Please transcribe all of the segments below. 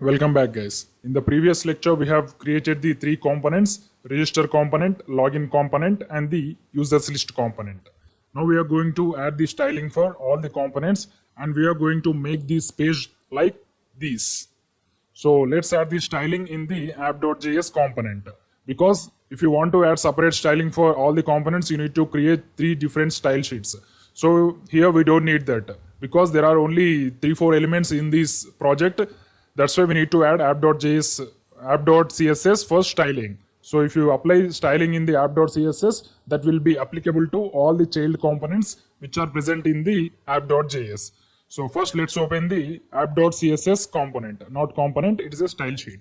Welcome back, guys. In the previous lecture, we have created the three components: register component, login component, and the users list component. Now we are going to add the styling for all the components, and we are going to make this page like this. So let's add the styling in the app.js component, because if you want to add separate styling for all the components, you need to create three different style sheets. So here we don't need that, because there are only 3-4 elements in this project. That's why we need to add app.css for styling. So if you apply styling in the app.css, that will be applicable to all the child components which are present in the app.js. So first let's open the app.css component, not component, it is a style sheet.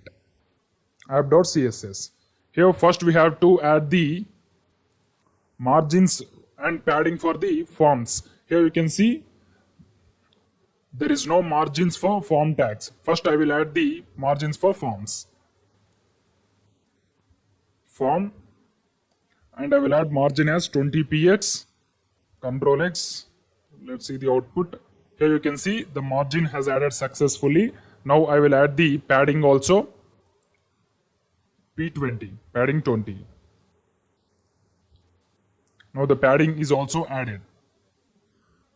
App.css. Here first we have to add the margins and padding for the forms. Here you can see there is no margins for form tags. First I will add the margins for forms. Form, and I will add margin as 20px, Ctrl X. Let's see the output. Here you can see the margin has added successfully. Now I will add the padding also. P20, padding 20. Now the padding is also added.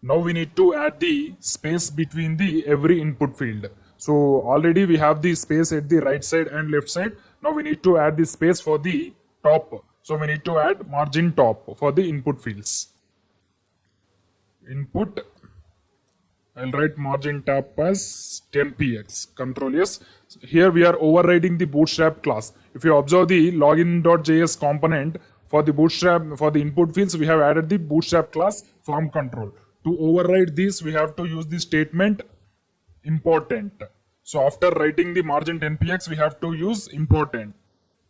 Now we need to add the space between the every input field. So already we have the space at the right side and left side. Now we need to add the space for the top. So we need to add margin top for the input fields. Input, I'll write margin top as 10px, Ctrl S. Here we are overriding the Bootstrap class. If you observe the login.js component, for the Bootstrap, for the input fields, we have added the Bootstrap class form control. To override this, we have to use the statement important. So after writing the margin 10px, we have to use important.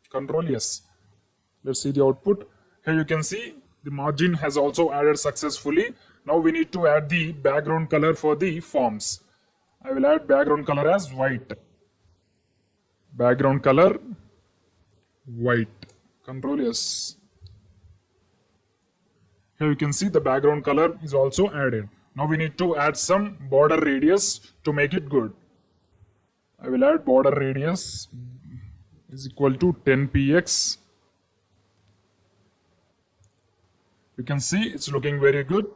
Ctrl S. Let's see the output. Here you can see the margin has also added successfully. Now we need to add the background color for the forms. I will add background color as white. Background color white. Ctrl S. Here you can see the background color is also added. Now we need to add some border radius to make it good. I will add border radius is equal to 10px. You can see it's looking very good.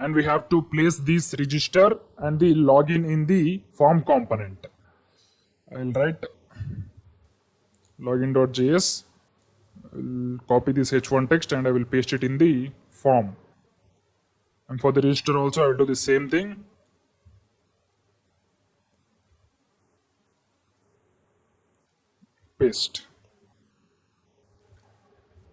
And we have to place this register and the login in the form component. I will write login.js. I will copy this h1 text and I will paste it in the form. And for the register also I will do the same thing. Paste.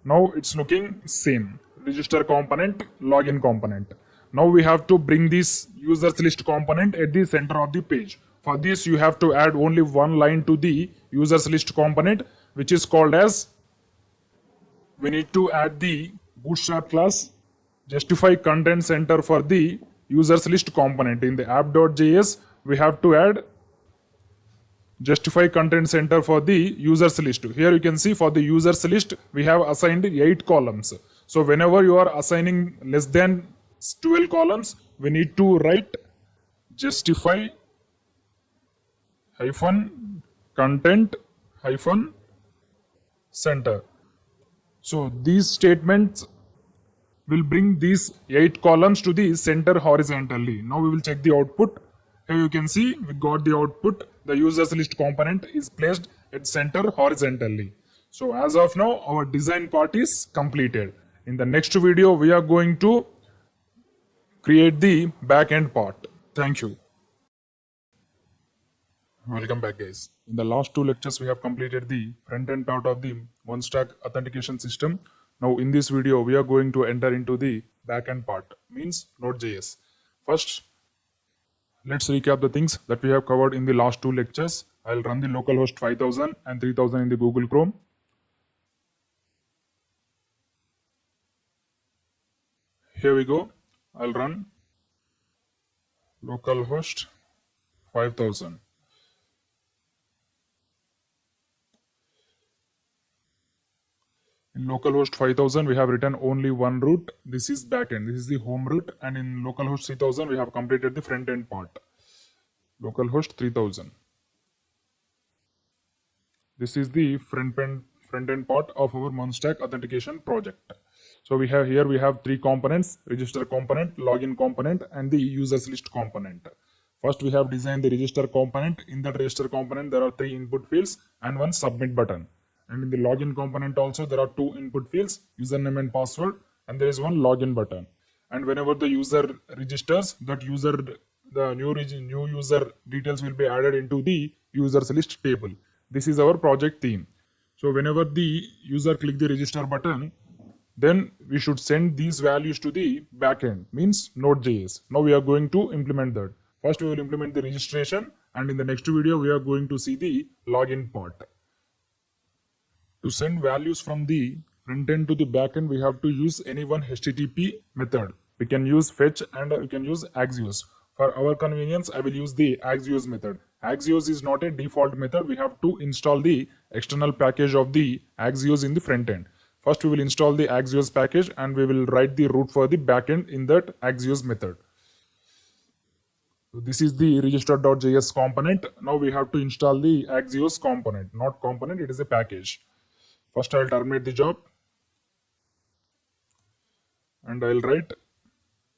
Now it's looking same. Register component, login component. Now we have to bring this users list component at the center of the page. For this you have to add only one line to the users list component, which is called as, we need to add the Bootstrap class justify content center for the users list component. In the app.js we have to add justify content center for the users list. Here you can see for the users list we have assigned 8 columns. So whenever you are assigning less than 12 columns, we need to write justify hyphen content hyphen center. So these statements will bring these 8 columns to the center horizontally. Now we will check the output. Here you can see we got the output. The users list component is placed at center horizontally. So as of now our design part is completed. In the next video we are going to create the backend part. Thank you. Welcome back, guys. In the last 2 lectures we have completed the front end part of the one stack authentication system. Now in this video we are going to enter into the backend part, means Node.js. First, let's recap the things that we have covered in the last 2 lectures. I'll run the localhost 5000 and 3000 in the Google Chrome. Here we go. I'll run localhost 5000. In localhost 5000 we have written only one root. This is backend. This is the home root, and in localhost 3000 we have completed the front end part. Localhost 3000. This is the front-end part of our MERN stack authentication project. So we have three components: register component, login component, and the users list component. First, we have designed the register component. In that register component, there are three input fields and one submit button. And in the login component also, there are two input fields, username and password, and there is one login button. And whenever the user registers, the new user details will be added into the users list table. This is our project theme. So whenever the user click the register button, then we should send these values to the backend, means Node.js. Now we are going to implement that. First we will implement the registration, and in the next video we are going to see the login part. To send values from the front end to the backend, we have to use any one HTTP method. We can use fetch and we can use Axios. For our convenience, I will use the Axios method. Axios is not a default method. We have to install the external package of the Axios in the front end. First, we will install the Axios package and we will write the route for the backend in that Axios method. So this is the register.js component. Now we have to install the Axios component. Not component, it is a package. First, I will terminate the job and I will write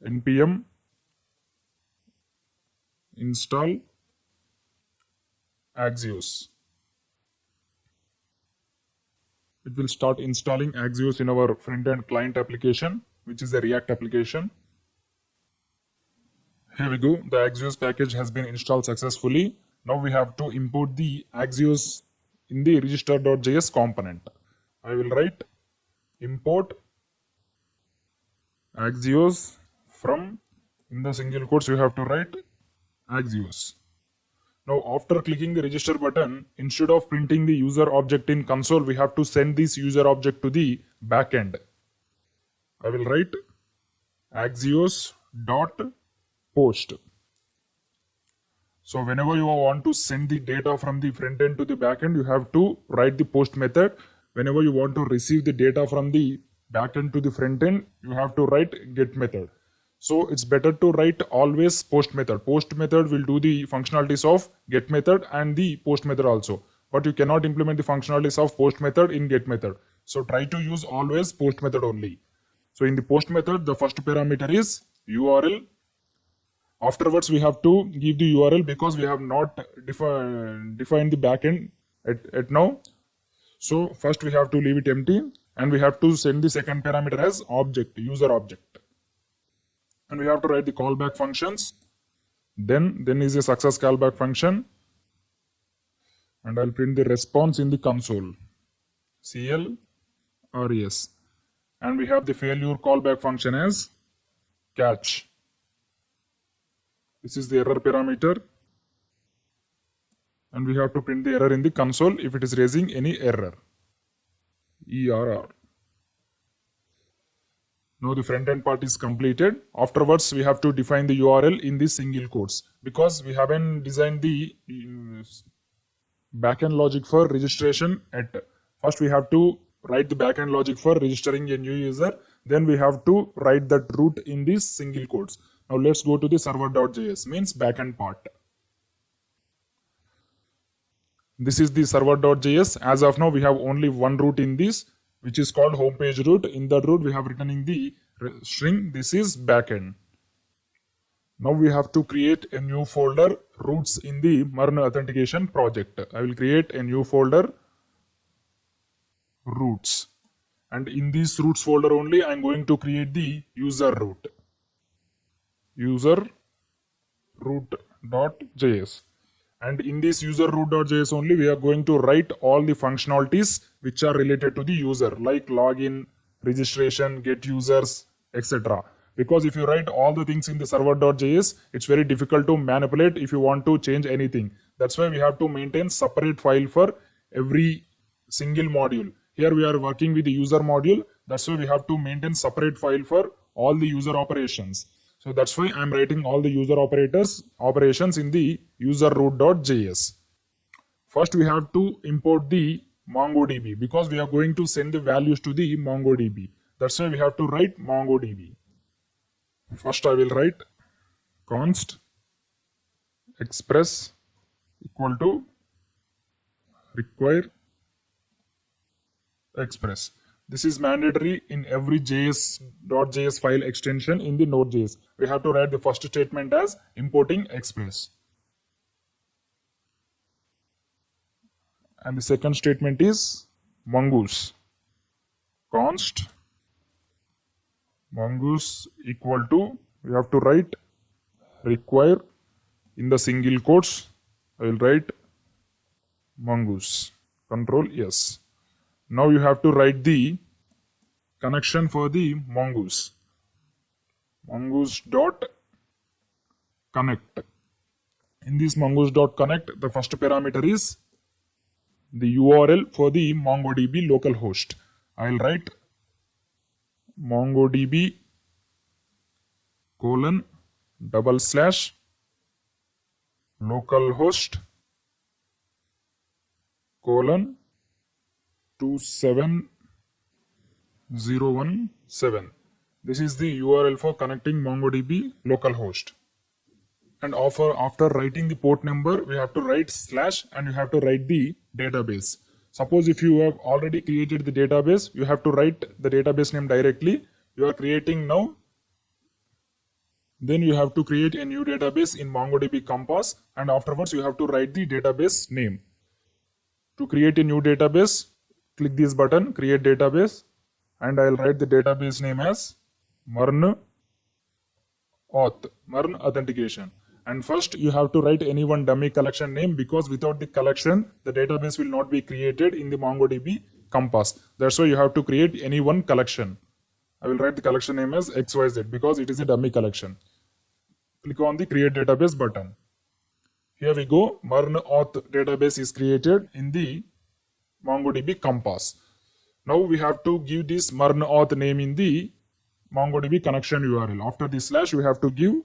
npm install Axios. It will start installing Axios in our front-end client application, which is a React application. Here we go. The Axios package has been installed successfully. Now we have to import the Axios in the register.js component. I will write import Axios from, in the single quotes you have to write Axios. Now after clicking the register button, instead of printing the user object in console, we have to send this user object to the backend. I will write Axios.post. So whenever you want to send the data from the front end to the backend, you have to write the post method. Whenever you want to receive the data from the backend to the front end, you have to write get method. So it's better to write always post method. Post method will do the functionalities of get method and the post method also. But you cannot implement the functionalities of post method in get method. So try to use always post method only. So in the post method, the first parameter is URL. Afterwards, we have to give the URL because we have not defined the backend at now. So first we have to leave it empty and we have to send the second parameter as object, user object. And we have to write the callback functions. Then is a success callback function. And I'll print the response in the console. CL res. And we have the failure callback function as catch. This is the error parameter. And we have to print the error in the console if it is raising any error. ERR. Now the front end part is completed. Afterwards, we have to define the URL in the single quotes because we haven't designed the backend logic for registration at. First, we have to write the backend logic for registering a new user. Then we have to write that route in these single quotes. Now let's go to the server.js, means backend part. This is the server.js. As of now, we have only one route in this, which is called homepage route. In that route, we have written in the string, this is backend. Now we have to create a new folder, routes in the MERN authentication project. I will create a new folder, routes. And in this routes folder only, I am going to create the user route. User root.js. And in this user root.js only, we are going to write all the functionalities which are related to the user, like login, registration, get users, etc. Because if you write all the things in the server.js, it's very difficult to manipulate if you want to change anything. That's why we have to maintain separate file for every single module. Here we are working with the user module. That's why we have to maintain separate file for all the user operations. So that's why I'm writing all the user operations in the user root.js. First, we have to import the MongoDB because we are going to send the values to the MongoDB. That's why we have to write MongoDB. First, I will write const express equal to require Express. This is mandatory in every JS.js file extension in the Node.js. We have to write the first statement as importing Express. And the second statement is mongoose. Const mongoose equal to, we have to write require in the single quotes. I will write mongoose. Control yes. Now you have to write the connection for the mongoose. Mongoose dot connect. In this mongoose dot connect, the first parameter is the URL for the MongoDB localhost. I will write MongoDB : /localhost : 27017. This is the URL for connecting MongoDB localhost. And after writing the port number, we have to write / and you have to write the database. Suppose if you have already created the database, you have to write the database name directly. You are creating now. Then you have to create a new database in MongoDB Compass, and afterwards you have to write the database name. To create a new database, click this button, create database, and I will write the database name as MERN Authentication. And first you have to write any one dummy collection name, because without the collection, the database will not be created in the MongoDB Compass. That's why you have to create any one collection. I will write the collection name as XYZ because it is a dummy collection. Click on the create database button. Here we go. MERN auth database is created in the MongoDB Compass. Now we have to give this MERN auth name in the MongoDB connection URL. After the / we have to give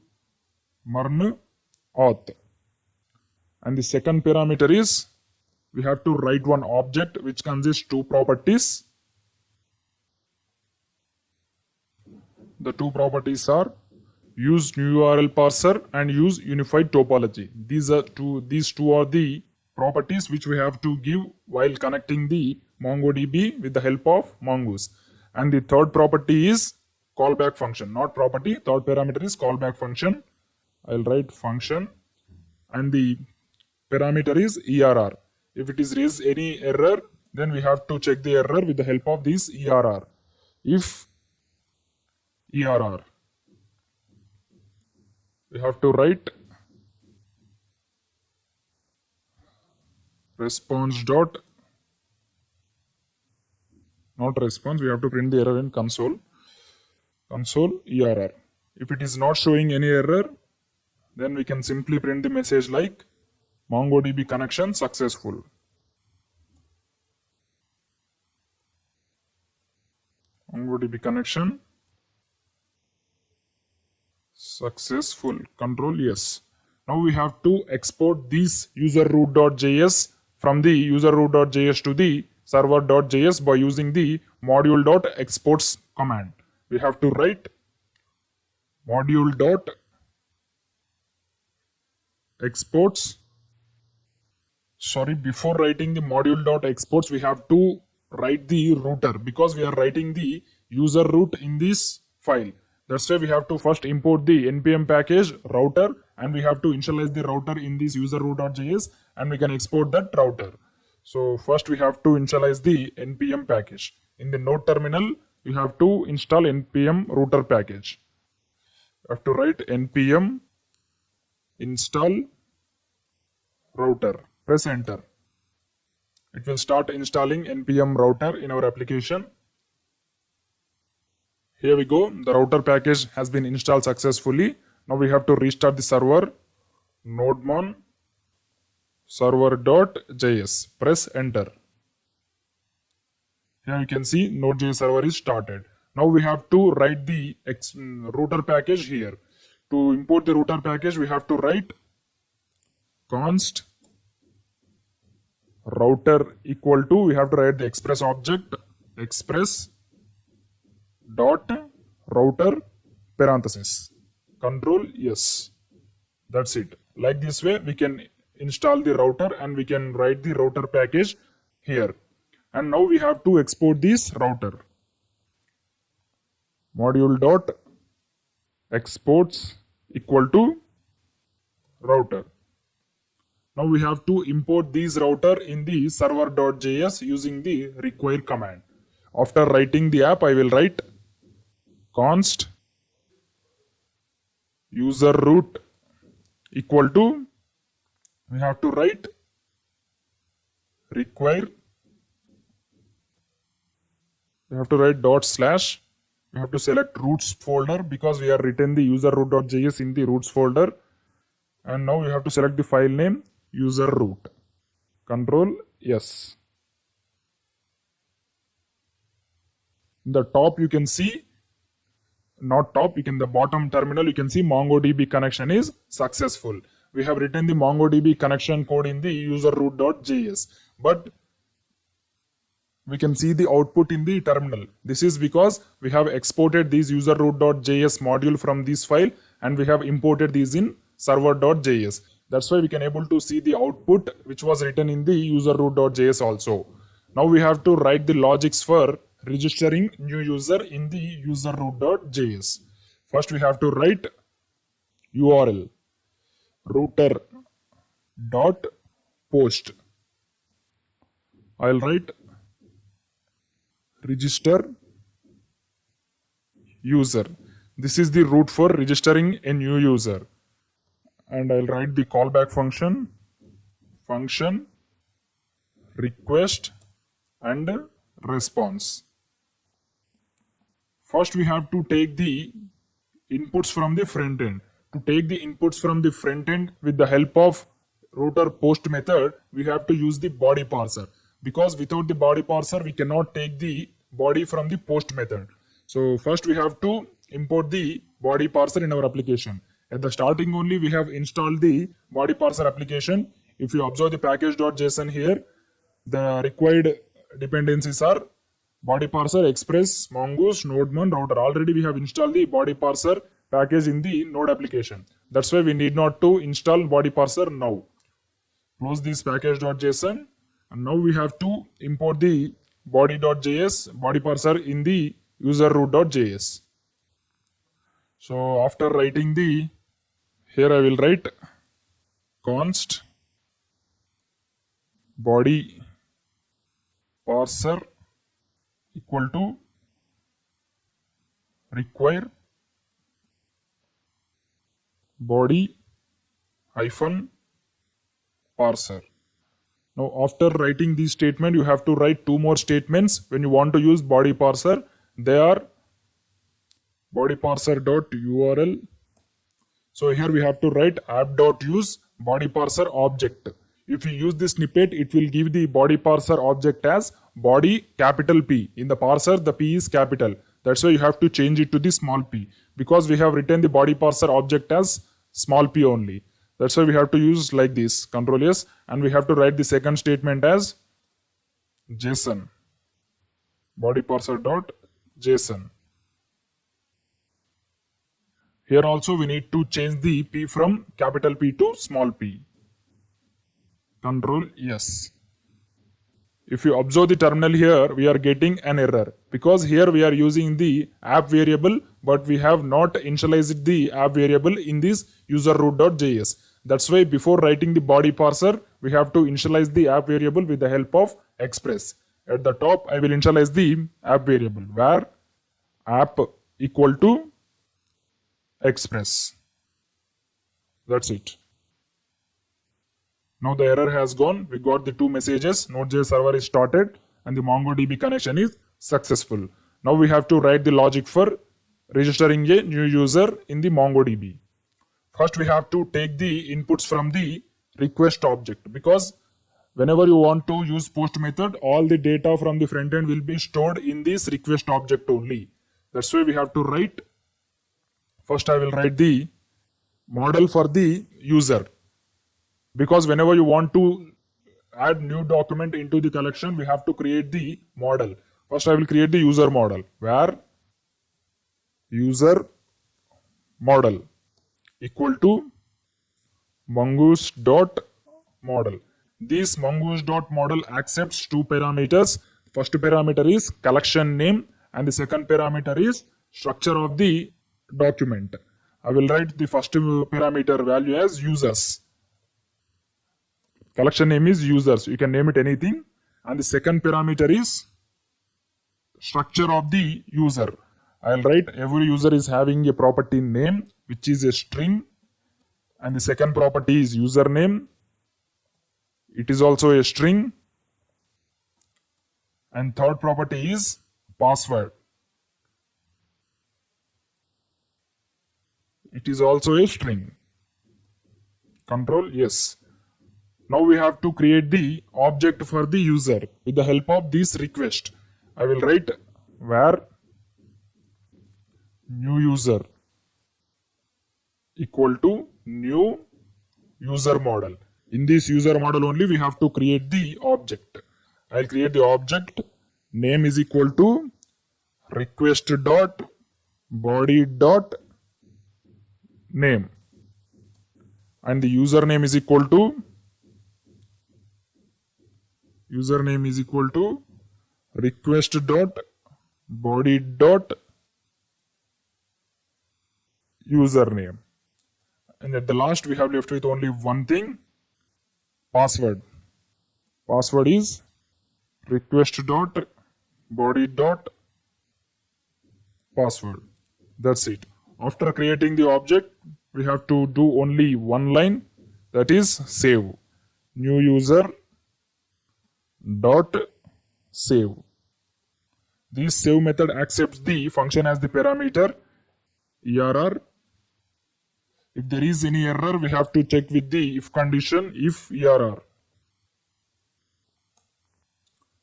MERN auth. And the second parameter is we have to write one object which consists two properties. The two properties are use new URL parser and use unified topology. These two are the properties which we have to give while connecting the MongoDB with the help of Mongoose. And the third property is callback function, not property. Third parameter is callback function. I'll write function, and the parameter is ERR. If it is raised any error, then we have to check the error with the help of this ERR. If ERR, we have to write response dot, not response, we have to print the error in console ERR. If it is not showing any error, then we can simply print the message like MongoDB connection successful. MongoDB connection successful. Control yes. Now we have to export this user-root.js from the user-root.js to the server.js by using the module.exports command. We have to write module.exports. Before writing the module.exports, we have to write the router, because we are writing the user root in this file. That's why we have to first import the npm package router, and we have to initialize the router in this user-root.js, and we can export that router. So first we have to initialize the npm package. In the node terminal, you have to install npm router package. You have to write npm install router. Press enter. It will start installing npm router in our application. Here we go. The router package has been installed successfully. Now we have to restart the server. Nodemon server.js. Press enter. Here you can see Node.js server is started. Now we have to write the router package here. To import the router package, we have to write const router equal to, we have to write the express object, express dot router parenthesis. Control yes. That's it. Like this way we can install the router and we can write the router package here. And now we have to export this router. Module dot exports equal to router. Now we have to import these router in the server.js using the require command. After writing the app, I will write const user root equal to, we have to write require, we have to write dot slash, we have to select roots folder because we have written the user root.js in the roots folder. And now we have to select the file name user root. Control S. In the top you can see, not top, in the bottom terminal you can see MongoDB connection is successful. We have written the MongoDB connection code in the user root.js, but we can see the output in the terminal. This is because we have exported these user root.js module from this file and we have imported these in server.js. That's why we can able to see the output which was written in the user root.js also. Now we have to write the logics for registering new user in the user root.js. First we have to write URL router dot post. I'll write register user. This is the route for registering a new user. And I'll write the callback function, function, request and response. First we have to take the inputs from the front end. To take the inputs from the front end with the help of router post method, we have to use the body parser. Because without the body parser, we cannot take the body from the post method. So first we have to import the body parser in our application. At the starting only, we have installed the body parser application. If you observe the package.json here, the required dependencies are body parser, express, mongoose, node, MERN, router. Already we have installed the body parser package in the node application. That's why we need not to install body parser now. Close this package.json. And now we have to import the body.js body parser in the user root.js. So after writing the, here I will write const body parser equal to require body hyphen parser. Now after writing this statement, you have to write two more statements when you want to use body parser. They are body parser.url. So here we have to write app.use body parser object. If you use this snippet, it will give the body parser object as body capital P. In the parser, the P is capital. That's why you have to change it to the small p. Because we have written the body parser object as small p only. That's why we have to use like this, Control S, and we have to write the second statement as JSON, body parser.json. Here also we need to change the p from capital P to small p. Control S. If you observe the terminal here, we are getting an error because here we are using the app variable, but we have not initialized the app variable in this user root.js. That's why before writing the body parser, we have to initialize the app variable with the help of Express. At the top, I will initialize the app variable where app equal to Express. That's it. Now the error has gone. We got the two messages. Node.js server is started and the MongoDB connection is successful. Now we have to write the logic for registering a new user in the MongoDB. First we have to take the inputs from the request object because whenever you want to use post method, all the data from the front end will be stored in this request object only. That's why we have to write. First I will write the model for the user. Because whenever you want to add new document into the collection, we have to create the model. First I will create the user model where user model equal to mongoose.model. This mongoose.model accepts two parameters. first parameter is collection name and the second parameter is structure of the document. I will write the first parameter value as users. Collection name is users. You can name it anything. And the second parameter is structure of the user. I'll write every user is having a property name which is a string, and the second property is username. It is also a string, and third property is password. It is also a string. Control yes. Now we have to create the object for the user with the help of this request. I will write var new user equal to new user model. In this user model only we have to create the object. I'll create the object. Name is equal to request dot body dot name, and the username is equal to request dot body dot username, and at the last we have left with only one thing, password. Password is request dot body dot password. That's it. After creating the object, we have to do only one line, that is save. New user dot save. This save method accepts the function as the parameter error. If there is any error, we have to check with the if condition, if error.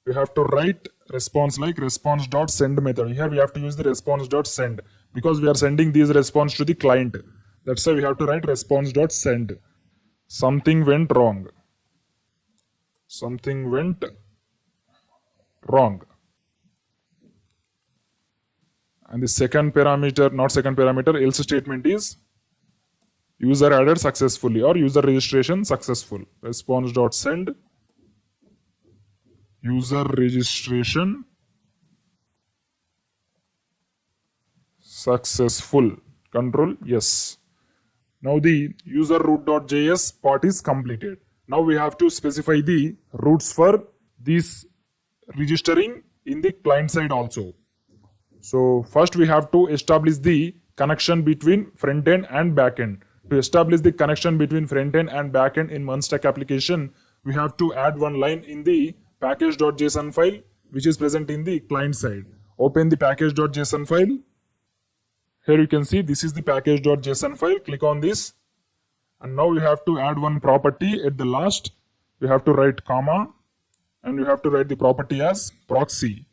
We have to write response like response.send method. Here we have to use the response.send because we are sending these response to the client. That's why we have to write response.send. Something went wrong. Something went wrong. And the second parameter, not second parameter, else statement is user added successfully or user registration successful. Response.send user registration successful. Control yes. Now the user root.js part is completed. Now we have to specify the routes for this registering in the client side also. So first we have to establish the connection between front-end and back-end. To establish the connection between front-end and back-end in MERN stack application, we have to add one line in the package.json file which is present in the client side. Open the package.json file. Here you can see this is the package.json file. Click on this, and now we have to add one property at the last. We have to write comma, and we have to write the property as proxy.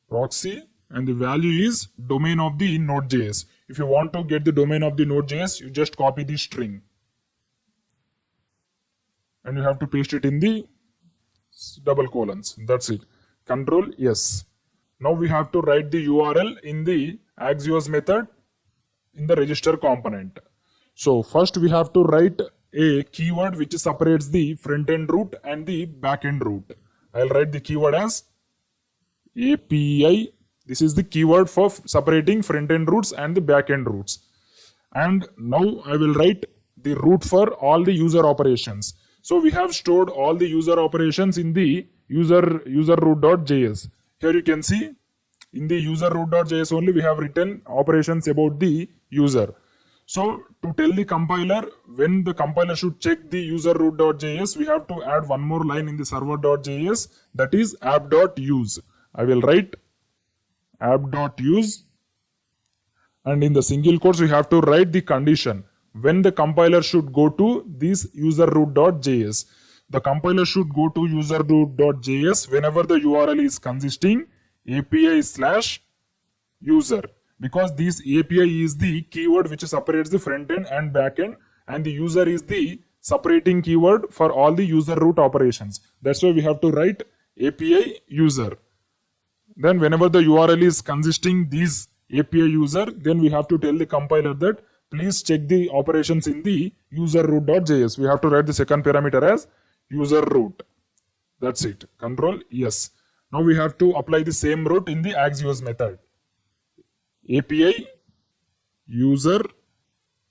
Proxy, and the value is domain of the Node.js. If you want to get the domain of the Node.js, you just copy the string and you have to paste it in the double colons. That's it. Control yes. Now we have to write the URL in the Axios method in the register component. So first we have to write a keyword which separates the front-end route and the back-end route. I'll write the keyword as API. This is the keyword for separating front-end routes and the back-end routes. And now I will write the route for all the user operations. So we have stored all the user operations in the user root.js. Here you can see in the user root.js only we have written operations about the user. So to tell the compiler when the compiler should check the user root.js, we have to add one more line in the server.js, that is app.use. I will write app.use, and in the single quotes we have to write the condition when the compiler should go to this user root.js. The compiler should go to user root.js whenever the URL is consisting API/user, because this API is the keyword which separates the front end and back end, and the user is the separating keyword for all the user root operations. That's why we have to write API user. Then whenever the URL is consisting this API user, then we have to tell the compiler that please check the operations in the user root.js. We have to write the second parameter as user root. That's it. Control yes. Now we have to apply the same route in the Axios method. API user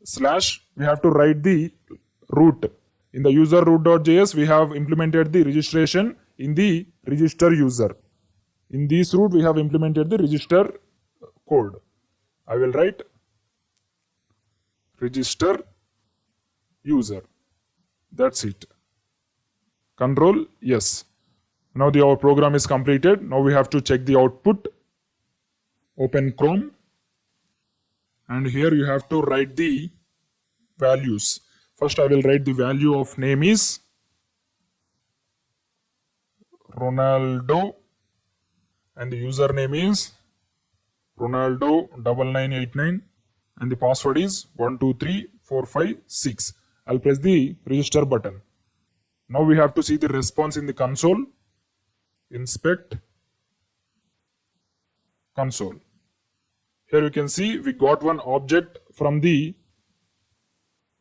slash, we have to write the route. In the user root.js, we have implemented the registration in the register user. In this route, we have implemented the register code. I will write register user. That's it. Control yes. Now our program is completed. Now we have to check the output. Open Chrome. And here you have to write the values. First I will write the value of name is Ronaldo and the username is Ronaldo9989 and the password is 123456. I'll press the register button. Now we have to see the response in the console. Inspect console. Here you can see we got one object from the,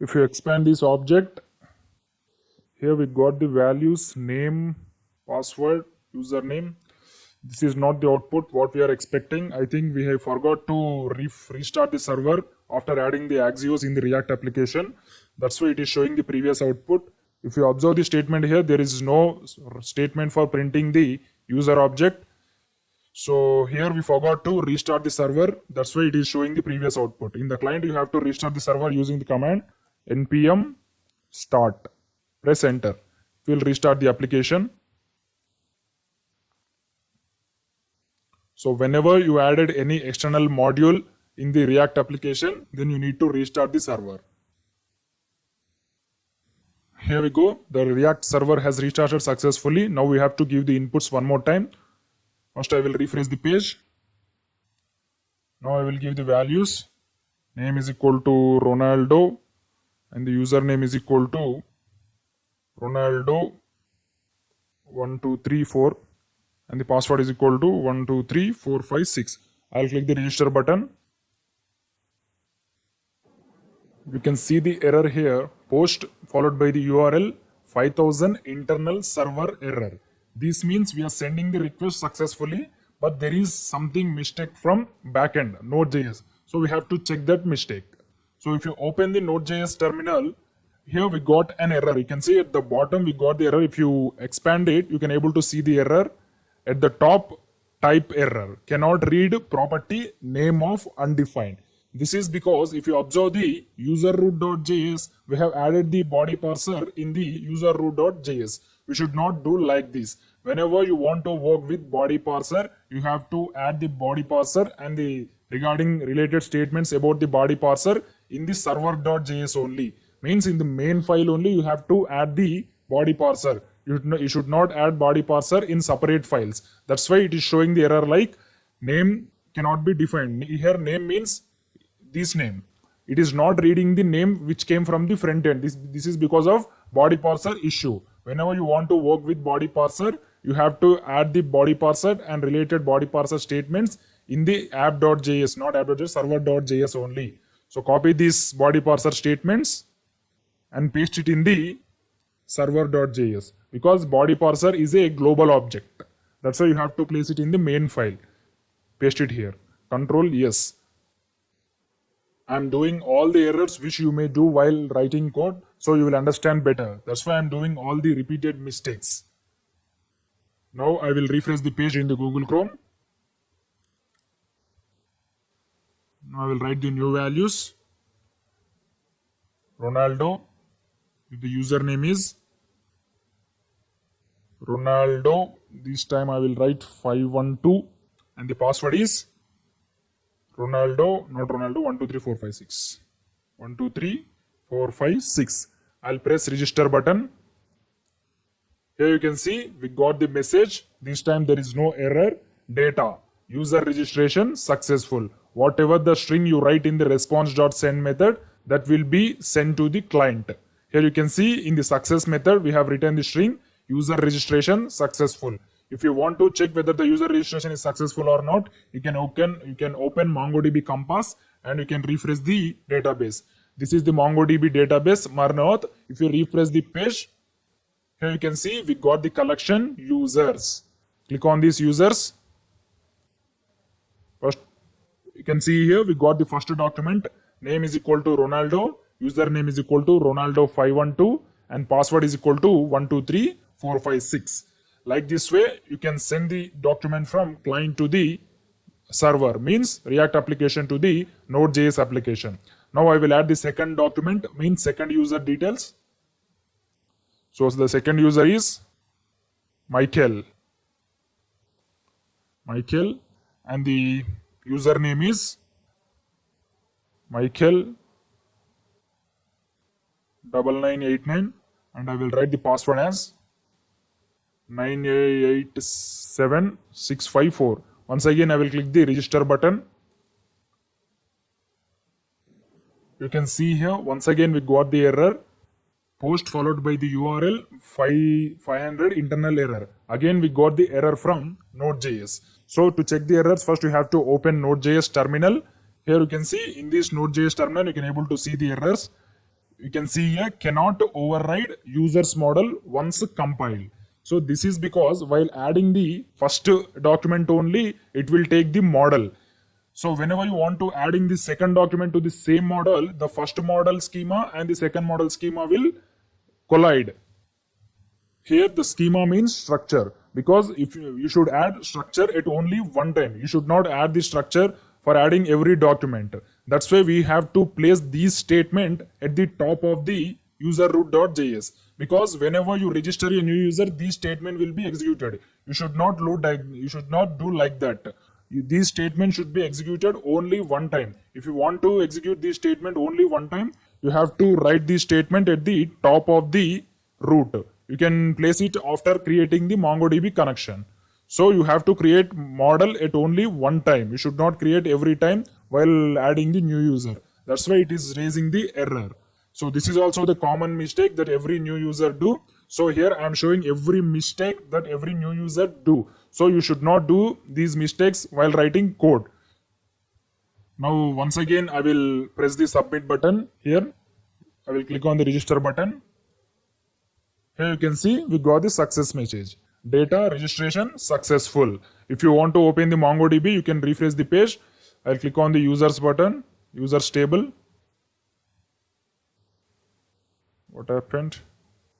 if you expand this object, here we got the values name, password, username. This is not the output what we are expecting. I think we have forgot to restart the server after adding the Axios in the React application. That's why it is showing the previous output. If you observe the statement here, there is no statement for printing the user object. So here we forgot to restart the server. That's why it is showing the previous output. In the client, you have to restart the server using the command npm start. Press enter. It will restart the application. So whenever you added any external module in the React application, then you need to restart the server. Here we go. The React server has restarted successfully. Now we have to give the inputs one more time. First I will refresh the page. Now I will give the values. Name is equal to Ronaldo and the username is equal to Ronaldo1234 and the password is equal to 123456. I'll click the register button. You can see the error here, post followed by the URL 5000 internal server error. This means we are sending the request successfully, but there is something mistake from backend, Node.js. So we have to check that mistake. So if you open the Node.js terminal, here we got an error. You can see at the bottom we got the error. If you expand it, you can able to see the error. At the top, type error. Cannot read property name of undefined. This is because if you observe the user root.js, we have added the body parser in the user root.js. We should not do like this. Whenever you want to work with body parser, you have to add the body parser and the regarding related statements about the body parser in the server.js only. Means in the main file only you have to add the body parser. You should not add body parser in separate files. That's why it is showing the error like name cannot be defined. Here name means this name. It is not reading the name which came from the front end. This is because of body parser issue. Whenever you want to work with body parser, you have to add the body parser and related body parser statements in the app.js, not app.js, server.js only. So copy these body parser statements and paste it in the server.js because body parser is a global object. That's why you have to place it in the main file. Paste it here. Control yes. I'm doing all the errors which you may do while writing code, so you will understand better. That's why I'm doing all the repeated mistakes. Now I will refresh the page in the Google Chrome. Now I will write the new values. Ronaldo, the username is Ronaldo. This time I will write 512 and the password is Ronaldo, not Ronaldo, 123456. 123456. I'll press register button. Here you can see we got the message. This time there is no error. Data. User registration successful. Whatever the string you write in the response.send method, that will be sent to the client. Here you can see in the success method we have written the string user registration successful. If you want to check whether the user registration is successful or not, you can open MongoDB Compass and you can refresh the database. This is the MongoDB database MERN. If you refresh the page, Here you can see we got the collection users. Click on these users. First, you can see here we got the first document. Name is equal to Ronaldo. Username is equal to Ronaldo512 and password is equal to 123456. Like this way, you can send the document from client to the server, means React application to the Node.js application. Now I will add the second document, means second user details. So the second user is Michael, and the username is Michael9989, and I will write the password as 987654. Once again, I will click the register button. You can see here, once again, we got the error. Post followed by the URL 500 internal error. Again, we got the error from Node.js. So to check the errors, first you have to open Node.js terminal. Here you can see in this Node.js terminal, you can able to see the errors. You can see here, cannot override users model once compiled. So this is because while adding the first document only, it will take the model. So whenever you want to adding the second document to the same model, the first model schema and the second model schema will collide. Here the schema means structure, because if you should add structure at only one time. You should not add the structure for adding every document. That's why we have to place these statement at the top of the user root.js, because whenever you register a new user, these statement will be executed. You should not do like that. These statements should be executed only one time. If you want to execute this statement only one time, you have to write this statement at the top of the root. You can place it after creating the MongoDB connection. So you have to create model at only one time. You should not create every time while adding the new user. That's why it is raising the error. So this is also the common mistake that every new user do. So here I am showing every mistake that every new user do. So you should not do these mistakes while writing code. Now once again I will press the submit button here. I will click on the register button. Here you can see we got the success message. Data registration successful. If you want to open the MongoDB, you can refresh the page. I'll click on the users button, users table. What happened?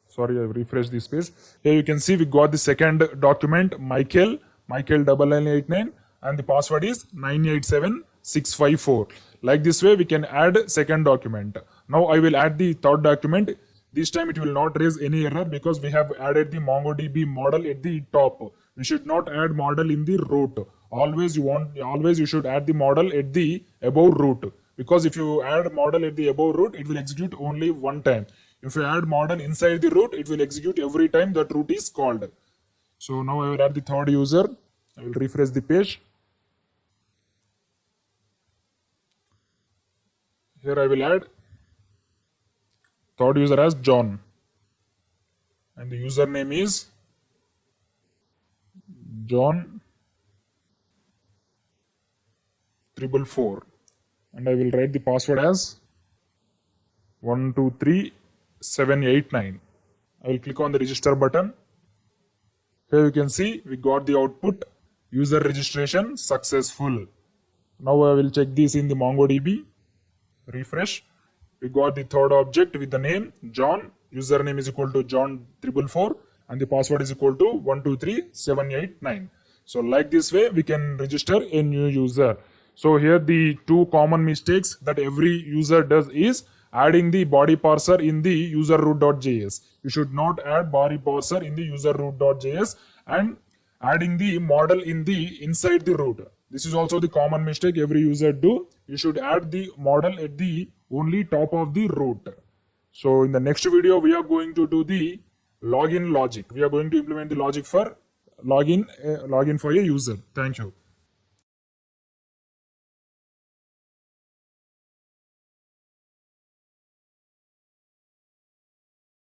Sorry, I've refreshed this page. Here you can see we got the second document, Michael9989, and the password is 987654. Like this way, we can add second document. Now I will add the third document. This time it will not raise any error because we have added the MongoDB model at the top. We should not add model in the root. Always you should add the model at the above root, because if you add model at the above root, it will execute only one time. If you add model inside the root, it will execute every time that root is called. So now I will add the third user. I will refresh the page. Here I will add third user as John, and the username is John444, and I will write the password as 123789. I will click on the register button. Here you can see we got the output, user registration successful. Now I will check this in the MongoDB. Refresh. We got the third object with the name John. Username is equal to John444 and the password is equal to 123789. So like this way we can register a new user. So here the two common mistakes that every user does is adding the body parser in the user root.js. You should not add body parser in the user root.js and adding the model in the inside the root. This is also the common mistake every user do. You should add the model at the only top of the root. So in the next video, we are going to do the login logic. We are going to implement the logic for login for a user. Thank you.